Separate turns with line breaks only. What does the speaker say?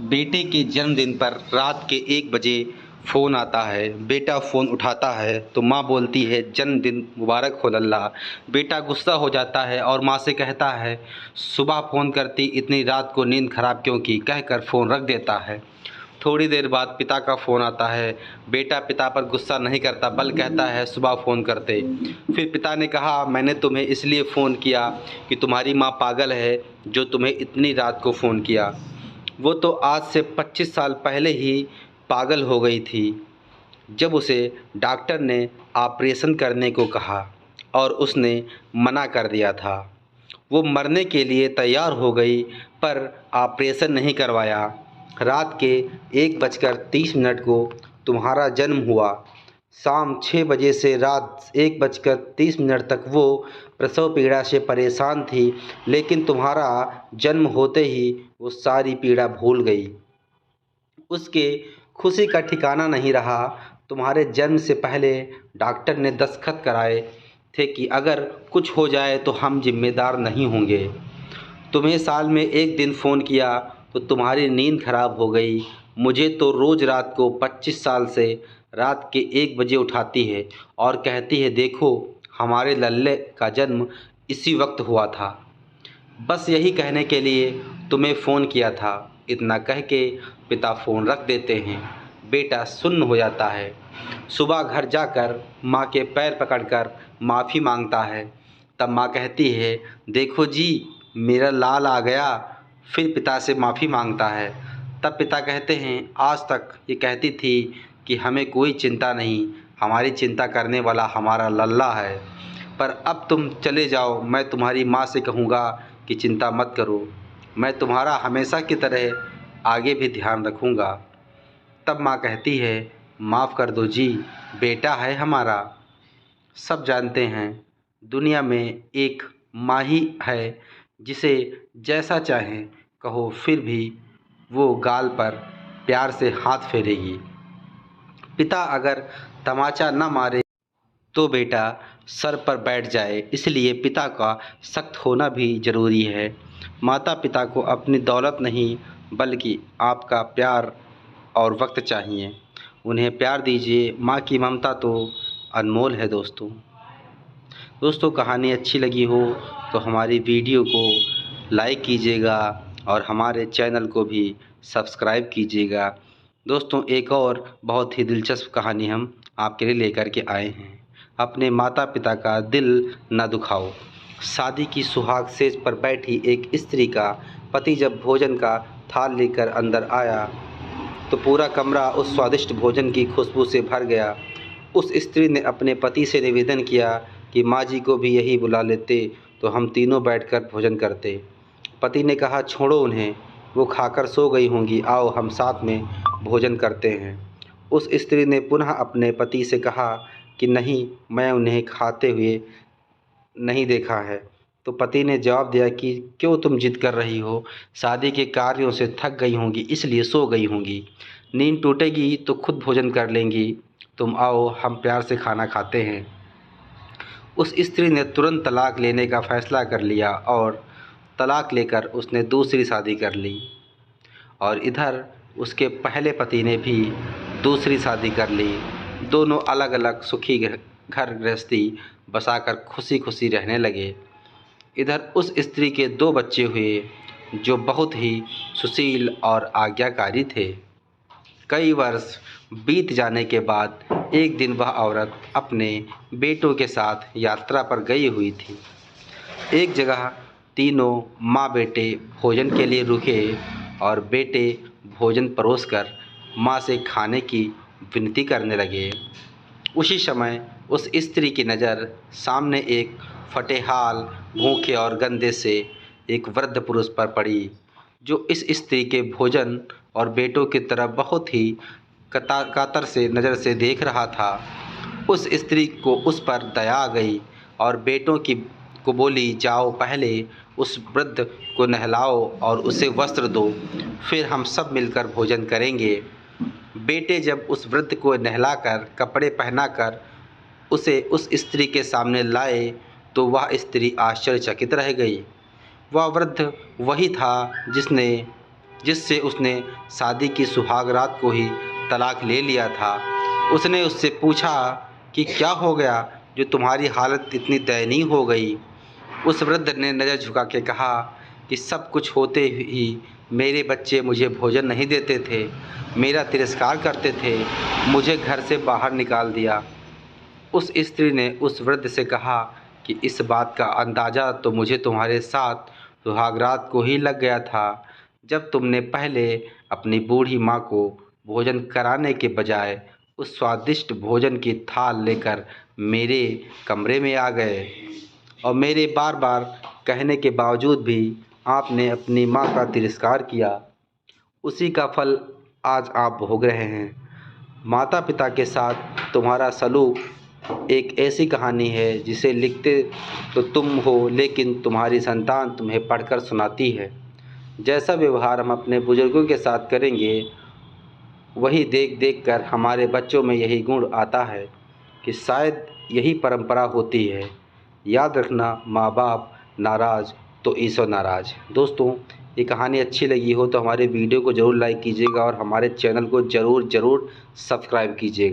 बेटे के जन्मदिन पर रात के 1 बजे फ़ोन आता है। बेटा फ़ोन उठाता है तो माँ बोलती है जन्मदिन मुबारक हो लल्ला। बेटा गुस्सा हो जाता है और माँ से कहता है सुबह फ़ोन करती, इतनी रात को नींद ख़राब क्यों की, कहकर फ़ोन रख देता है। थोड़ी देर बाद पिता का फ़ोन आता है। बेटा पिता पर गुस्सा नहीं करता बल्कि कहता है सुबह फ़ोन करते। फिर पिता ने कहा मैंने तुम्हें इसलिए फ़ोन किया कि तुम्हारी माँ पागल है जो तुम्हें इतनी रात को फ़ोन किया। वो तो आज से 25 साल पहले ही पागल हो गई थी जब उसे डॉक्टर ने ऑपरेशन करने को कहा और उसने मना कर दिया था। वो मरने के लिए तैयार हो गई पर ऑपरेशन नहीं करवाया। रात के 1:30 को तुम्हारा जन्म हुआ। शाम 6 बजे से रात 1:30 तक वो प्रसव पीड़ा से परेशान थी, लेकिन तुम्हारा जन्म होते ही वो सारी पीड़ा भूल गई। उसके खुशी का ठिकाना नहीं रहा। तुम्हारे जन्म से पहले डॉक्टर ने दस्तखत कराए थे कि अगर कुछ हो जाए तो हम जिम्मेदार नहीं होंगे। तुम्हें साल में 1 दिन फ़ोन किया तो तुम्हारी नींद खराब हो गई। मुझे तो रोज़ रात को 25 साल से रात के 1 बजे उठाती है और कहती है देखो हमारे लल्ले का जन्म इसी वक्त हुआ था। बस यही कहने के लिए तुम्हें फ़ोन किया था। इतना कह के पिता फ़ोन रख देते हैं। बेटा सुन्न हो जाता है। सुबह घर जाकर माँ के पैर पकड़कर माफ़ी मांगता है। तब माँ कहती है देखो जी मेरा लाल आ गया। फिर पिता से माफ़ी मांगता है। तब पिता कहते हैं आज तक ये कहती थी कि हमें कोई चिंता नहीं, हमारी चिंता करने वाला हमारा लल्ला है। पर अब तुम चले जाओ, मैं तुम्हारी माँ से कहूँगा कि चिंता मत करो, मैं तुम्हारा हमेशा की तरह आगे भी ध्यान रखूँगा। तब माँ कहती है माफ़ कर दो जी, बेटा है हमारा। सब जानते हैं दुनिया में एक माँ ही है जिसे जैसा चाहें कहो फिर भी वो गाल पर प्यार से हाथ फेरेगी। पिता अगर तमाचा न मारे तो बेटा सर पर बैठ जाए, इसलिए पिता का सख्त होना भी ज़रूरी है। माता पिता को अपनी दौलत नहीं बल्कि आपका प्यार और वक्त चाहिए। उन्हें प्यार दीजिए। माँ की ममता तो अनमोल है दोस्तों। कहानी अच्छी लगी हो तो हमारी वीडियो को लाइक कीजिएगा और हमारे चैनल को भी सब्सक्राइब कीजिएगा। दोस्तों एक और बहुत ही दिलचस्प कहानी हम आपके लिए लेकर के आए हैं। अपने माता पिता का दिल न दुखाओ। शादी की सुहाग सेज पर बैठी एक स्त्री का पति जब भोजन का थाल लेकर अंदर आया तो पूरा कमरा उस स्वादिष्ट भोजन की खुशबू से भर गया। उस स्त्री ने अपने पति से निवेदन किया कि माँ जी को भी यही बुला लेते तो हम तीनों बैठकर भोजन करते। पति ने कहा छोड़ो उन्हें, वो खाकर सो गई होंगी, आओ हम साथ में भोजन करते हैं। उस स्त्री ने पुनः अपने पति से कहा कि नहीं, मैं उन्हें खाते हुए नहीं देखा है। तो पति ने जवाब दिया कि क्यों तुम जिद कर रही हो, शादी के कार्यों से थक गई होंगी इसलिए सो गई होंगी, नींद टूटेगी तो खुद भोजन कर लेंगी, तुम आओ हम प्यार से खाना खाते हैं। उस स्त्री ने तुरंत तलाक लेने का फैसला कर लिया और तलाक लेकर उसने दूसरी शादी कर ली। और इधर उसके पहले पति ने भी दूसरी शादी कर ली। दोनों अलग अलग सुखी घर गृहस्थी बसाकर खुशी खुशी रहने लगे। इधर उस स्त्री के 2 बच्चे हुए जो बहुत ही सुशील और आज्ञाकारी थे। कई वर्ष बीत जाने के बाद एक दिन वह औरत अपने बेटों के साथ यात्रा पर गई हुई थी। एक जगह तीनों माँ बेटे भोजन के लिए रुके और बेटे भोजन परोसकर माँ से खाने की विनती करने लगे। उसी समय उस स्त्री की नज़र सामने एक फटेहाल, भूखे और गंदे से एक वृद्ध पुरुष पर पड़ी जो इस स्त्री के भोजन और बेटों की तरफ बहुत ही कातर से नज़र से देख रहा था। उस स्त्री को उस पर दया आ गई और बेटों को बोली जाओ पहले उस वृद्ध को नहलाओ और उसे वस्त्र दो, फिर हम सब मिलकर भोजन करेंगे। बेटे जब उस वृद्ध को नहलाकर कपड़े पहनाकर उसे उस स्त्री के सामने लाए तो वह स्त्री आश्चर्यचकित रह गई। वह वृद्ध वही था जिसने जिससे उसने शादी की सुहागरात को ही तलाक ले लिया था। उसने उससे पूछा कि क्या हो गया जो तुम्हारी हालत इतनी दयनीय हो गई। उस वृद्ध ने नज़र झुका के कहा कि सब कुछ होते ही मेरे बच्चे मुझे भोजन नहीं देते थे, मेरा तिरस्कार करते थे, मुझे घर से बाहर निकाल दिया। उस स्त्री ने उस वृद्ध से कहा कि इस बात का अंदाज़ा तो मुझे तुम्हारे साथ सुहागरात को ही लग गया था, जब तुमने पहले अपनी बूढ़ी माँ को भोजन कराने के बजाय उस स्वादिष्ट भोजन की थाल लेकर मेरे कमरे में आ गए और मेरे बार बार कहने के बावजूद भी आपने अपनी माँ का तिरस्कार किया। उसी का फल आज आप भोग रहे हैं। माता पिता के साथ तुम्हारा सलूक एक ऐसी कहानी है जिसे लिखते तो तुम हो, लेकिन तुम्हारी संतान तुम्हें पढ़कर सुनाती है। जैसा व्यवहार हम अपने बुजुर्गों के साथ करेंगे, वही देख देख कर हमारे बच्चों में यही गुण आता है कि शायद यही परंपरा होती है। याद रखना, माँ बाप नाराज़ तो ईश्वर नाराज़। दोस्तों, ये कहानी अच्छी लगी हो तो हमारे वीडियो को ज़रूर लाइक कीजिएगा और हमारे चैनल को ज़रूर सब्सक्राइब कीजिएगा।